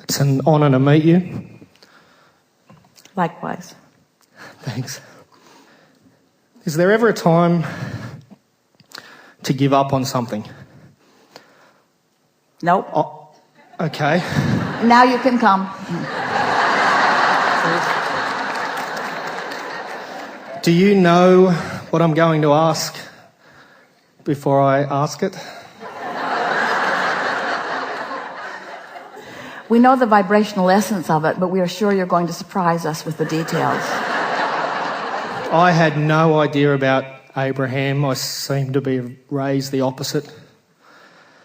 It's an honour to meet you. Likewise. Thanks. Is there ever a time to give up on something? Nope. Oh, okay. Now you can come. Do you know what I'm going to ask before I ask it? We know the vibrational essence of it, but we are sure you're going to surprise us with the details. I had no idea about Abraham. I seem to be raised the opposite.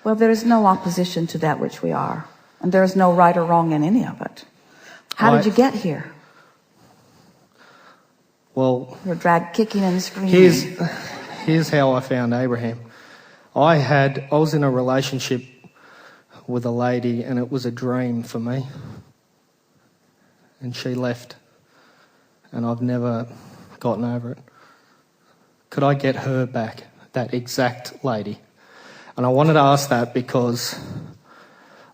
Well, there is no opposition to that which we are, and there is no right or wrong in any of it. How did you get here? Well, you're dragged kicking and screaming. Here's how I found Abraham. I was in a relationship with a lady, and it was a dream for me. And she left, and I've never gotten over it. Could I get her back, that exact lady? And I wanted to ask that because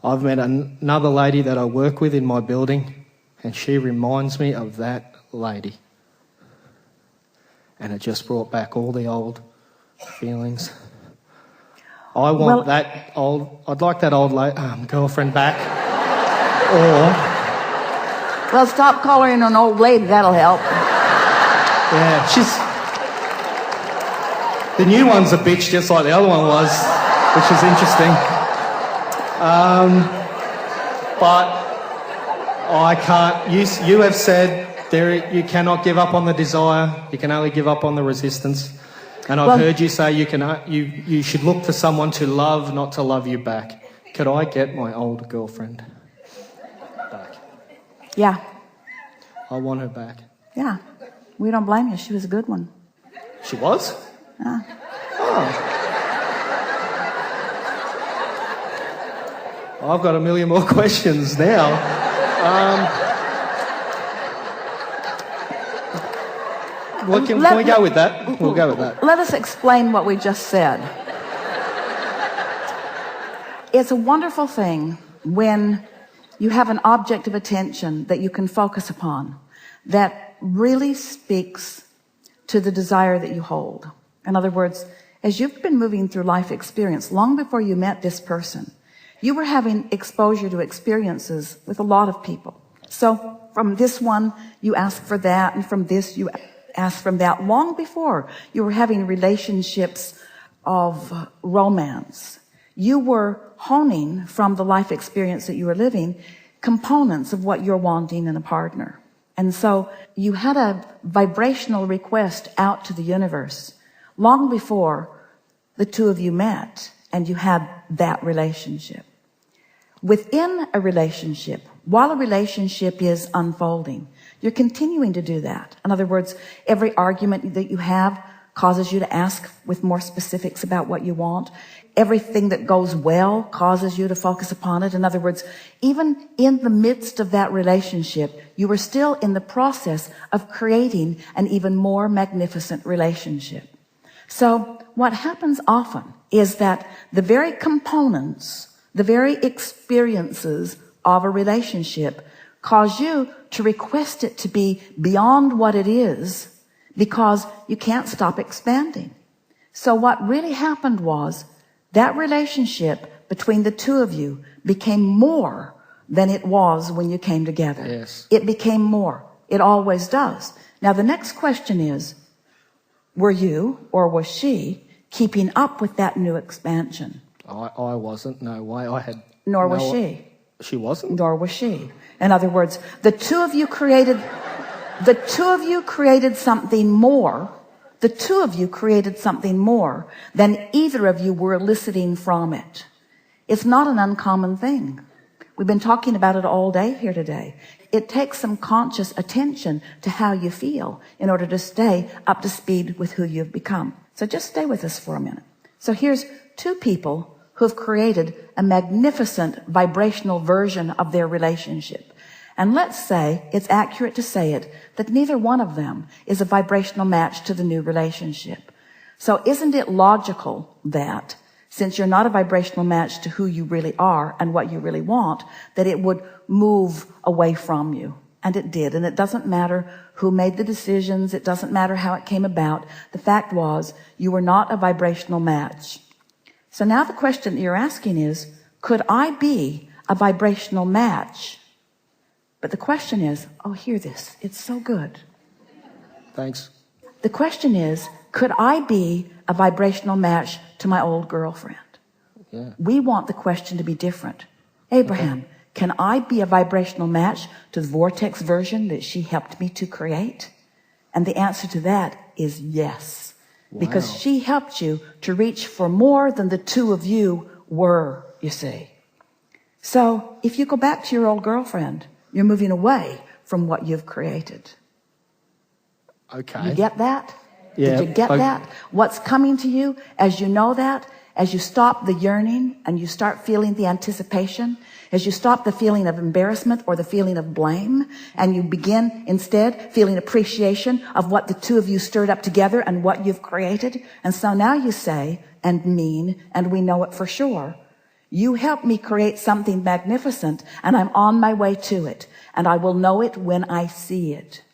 I've met another lady that I work with in my building, and she reminds me of that lady. And it just brought back all the old feelings. I'd like that old girlfriend back. Well, stop calling her an old lady, that'll help. Yeah, the new one's a bitch just like the other one was, which is interesting. But I can't, you have said you cannot give up on the desire, you can only give up on the resistance. And I've heard you say you should look for someone to love, not to love you back. Could I get my old girlfriend back? Yeah. I want her back. Yeah. We don't blame you. She was a good one. She was? Yeah. Oh. I've got a million more questions now. Can we go with that? We'll go with that. Let us explain what we just said. It's a wonderful thing when you have an object of attention that you can focus upon that really speaks to the desire that you hold. In other words, as you've been moving through life experience, long before you met this person, you were having exposure to experiences with a lot of people. So from this one, you ask for that, and from this, you ask from that. Long before you were having relationships of romance, you were honing from the life experience that you were living components of what you're wanting in a partner. And so you had a vibrational request out to the universe long before the two of you met and you had that relationship. Within a relationship, while a relationship is unfolding, you're continuing to do that. In other words, every argument that you have causes you to ask with more specifics about what you want. Everything that goes well causes you to focus upon it. In other words, even in the midst of that relationship, you were still in the process of creating an even more magnificent relationship. So what happens often is that the very components, the very experiences of a relationship cause you to request it to be beyond what it is because you can't stop expanding. So what really happened was that relationship between the two of you became more than it was when you came together. Yes. It became more. It always does. Now the next question is, were you or was she keeping up with that new expansion? I wasn't. No way. Nor was she. She wasn't? Nor was she. In other words, the two of you created something more. The two of you created something more than either of you were eliciting from it. It's not an uncommon thing. We've been talking about it all day here today. It takes some conscious attention to how you feel in order to stay up to speed with who you've become. So just stay with us for a minute. So here's two people who have created a magnificent vibrational version of their relationship. And let's say, it's accurate to say it, that neither one of them is a vibrational match to the new relationship. So isn't it logical that since you're not a vibrational match to who you really are and what you really want, that it would move away from you. And it did. And it doesn't matter who made the decisions. It doesn't matter how it came about. The fact was, you were not a vibrational match. So now the question that you're asking is, could I be a vibrational match? But the question is, oh, hear this. It's so good. Thanks. The question is, could I be a vibrational match to my old girlfriend? Yeah. We want the question to be different. Abraham, can I be a vibrational match to the vortex version that she helped me to create? And the answer to that is yes. Wow. Because she helped you to reach for more than the two of you were, you see. So if you go back to your old girlfriend, you're moving away from what you've created. Okay. You get that? Yeah. Did you get that? What's coming to you as you know that, as you stop the yearning and you start feeling the anticipation, as you stop the feeling of embarrassment or the feeling of blame, and you begin instead feeling appreciation of what the two of you stirred up together and what you've created. And so now you say, and mean, and we know it for sure, you helped me create something magnificent, and I'm on my way to it, and I will know it when I see it.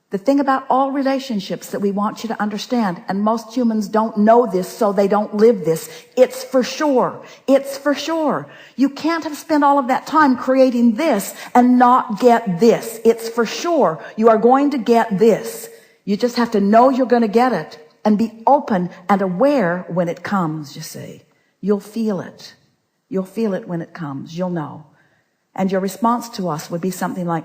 The thing about all relationships that we want you to understand, and most humans don't know this, so they don't live this, it's for sure. It's for sure. You can't have spent all of that time creating this and not get this. It's for sure. You are going to get this. You just have to know you're going to get it and be open and aware when it comes, you see. You'll feel it. You'll feel it when it comes. You'll know. And your response to us would be something like,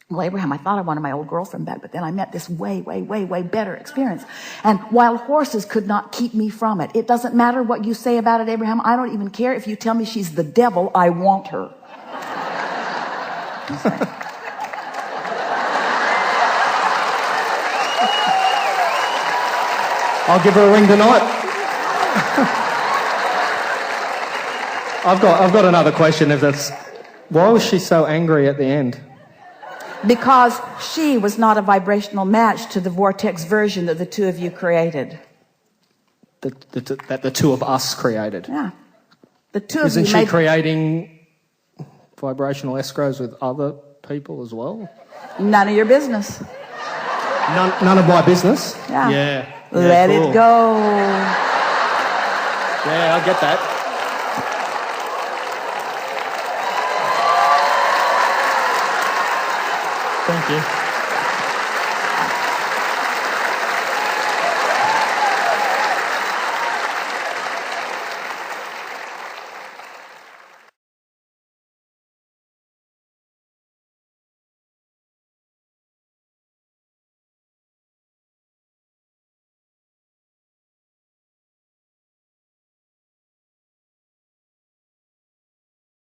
well, Abraham, I thought I wanted my old girlfriend back, but then I met this way, way, way, way better experience. And wild horses could not keep me from it. It doesn't matter what you say about it, Abraham. I don't even care if you tell me she's the devil. I want her. I'll give her a ring tonight. I've got another question. Why was she so angry at the end? Because she was not a vibrational match to the vortex version that the two of you created. That the two of us created. Yeah. The two of Isn't you she creating vibrational escrows with other people as well? None of your business. None of my business? Yeah. Let it go. Yeah, I get that. Thank you.